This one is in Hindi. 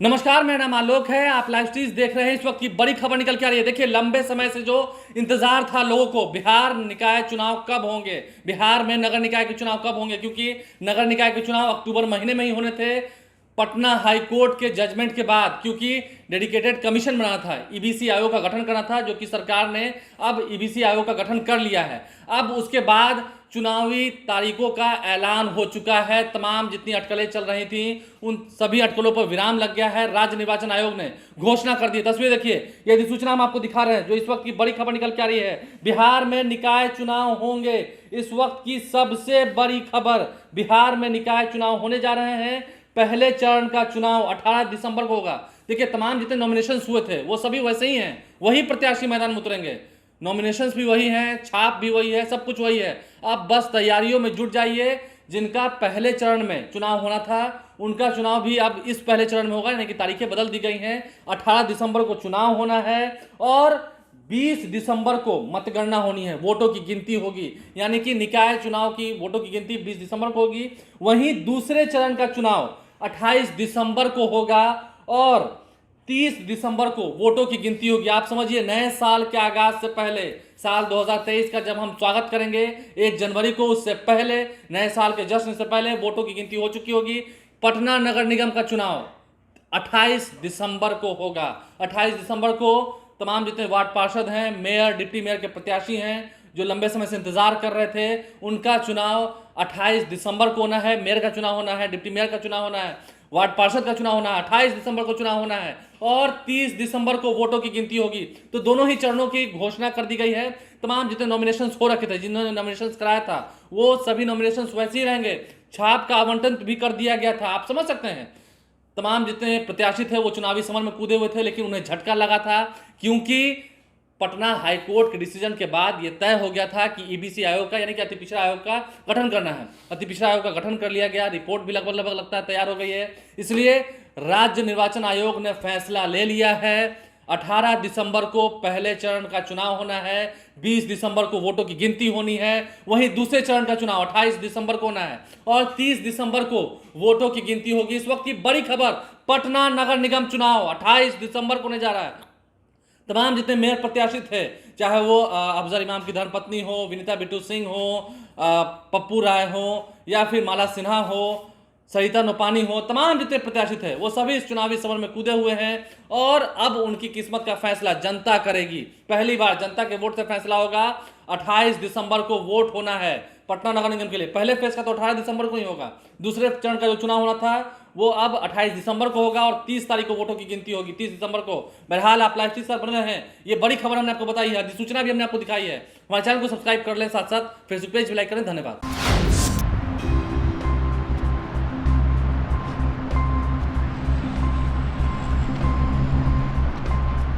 नमस्कार, मेरा नाम आलोक है। आप लाइव स्ट्रीज देख रहे हैं। इस वक्त की बड़ी खबर निकल के आ रही है। देखिए, लंबे समय से जो इंतजार था लोगों को, बिहार निकाय चुनाव कब होंगे, बिहार में नगर निकाय के चुनाव कब होंगे, क्योंकि नगर निकाय के चुनाव अक्टूबर महीने में ही होने थे पटना हाई कोर्ट के जजमेंट के बाद, क्योंकि डेडिकेटेड कमीशन बना था, ईबीसी आयोग का गठन करना था, जो कि सरकार ने अब ईबीसी आयोग का गठन कर लिया है। अब उसके बाद चुनावी तारीखों का ऐलान हो चुका है। तमाम जितनी अटकलें चल रही थी उन सभी अटकलों पर विराम लग गया है। राज्य निर्वाचन आयोग ने घोषणा कर दी। तस्वीर देखिए, ये अधिसूचना हम आपको दिखा रहे हैं, जो इस वक्त की बड़ी खबर निकल के आ रही है। बिहार में निकाय चुनाव होंगे। इस वक्त की सबसे बड़ी खबर, बिहार में निकाय चुनाव होने जा रहे हैं। पहले चरण का चुनाव 18 दिसंबर को होगा। देखिए, तमाम जितने नॉमिनेशन हुए थे वो सभी वैसे ही हैं, वही प्रत्याशी मैदान में उतरेंगे। नॉमिनेशंस भी वही हैं, छाप भी वही है, सब कुछ वही है। अब बस तैयारियों में जुट जाइए। जिनका पहले चरण में चुनाव होना था उनका चुनाव भी अब इस पहले चरण में होगा, यानी कि तारीखें बदल दी गई हैं। 18 दिसंबर को चुनाव होना है और 20 दिसंबर को मतगणना होनी है, वोटों की गिनती होगी, यानी कि निकाय चुनाव की वोटों की गिनती 20 दिसंबर को होगी। वहीं दूसरे चरण का चुनाव 28 दिसंबर को होगा और 30 दिसंबर को वोटों की गिनती होगी। आप समझिए, नए साल के आगाज से पहले, साल 2023 का जब हम स्वागत करेंगे 1 जनवरी को, उससे पहले, नए साल के जश्न से पहले वोटों की गिनती हो चुकी होगी। पटना नगर निगम का चुनाव 28 दिसंबर को होगा। 28 दिसंबर को तमाम जितने वार्ड पार्षद हैं, मेयर, डिप्टी मेयर के प्रत्याशी हैं, जो लंबे समय से इंतजार कर रहे थे, उनका चुनाव 28 दिसंबर को होना है। मेयर का चुनाव होना है, डिप्टी मेयर का चुनाव होना है, वार्ड पार्षद का चुनाव होना है। 28 दिसंबर को चुनाव होना है और 30 दिसंबर को वोटों की गिनती होगी। तो दोनों ही चरणों की घोषणा कर दी गई है। तमाम जितने नॉमिनेशन हो रखे थे, जिन्होंने नॉमिनेशन कराया था, वो सभी नॉमिनेशन वैसे ही रहेंगे। छाप का आवंटन भी कर दिया गया था। आप समझ सकते हैं, तमाम जितने प्रत्याशी थे वो चुनावी समर में कूदे हुए थे, लेकिन उन्हें झटका लगा था, क्योंकि पटना हाईकोर्ट के डिसीजन के बाद यह तय हो गया था कि ईबीसी आयोग का, यानी कि अति पिछड़ा आयोग का गठन करना है। अति पिछड़ा आयोग का गठन कर लिया गया। रिपोर्ट भी लगभग लगभग लगता है तैयार हो गई है। इसलिए राज्य निर्वाचन आयोग ने फैसला ले लिया है। 18 दिसंबर को पहले चरण का चुनाव होना है, 20 दिसंबर को वोटों की गिनती होनी है। वहीं दूसरे चरण का चुनाव 28 दिसंबर को होना है और 30 दिसंबर को वोटों की गिनती होगी। इस वक्त की बड़ी खबर, पटना नगर निगम चुनाव 28 दिसंबर को होने जा रहा है। तमाम जितने मेयर प्रत्याशी थे, चाहे वो अफजल इमाम की धर्मपत्नी हो, विनीता बिट्टू सिंह हो, पप्पू राय हो, या फिर माला सिन्हा हो, सरिता नोपानी हो, तमाम जितने प्रत्याशी थे वो सभी इस चुनावी समर में कूदे हुए हैं और अब उनकी किस्मत का फैसला जनता करेगी। पहली बार जनता के वोट से फैसला होगा। 28 दिसंबर को वोट होना है पटना नगर निगम के लिए। पहले फेज का तो 18 दिसंबर को ही होगा। दूसरे चरण का जो चुनाव होना था वो अब 28 दिसंबर को होगा और 30 तारीख को वोटों की गिनती होगी, 30 दिसंबर को। बहरहाल, आप लाइव स्ट्रीम पर बने हैं। ये बड़ी खबर हमने आपको बताई है, अधिसूचना भी हमने आपको दिखाई है। हमारे चैनल को सब्सक्राइब कर लें, साथ साथ फेसबुक पेज भी लाइक करें। धन्यवाद।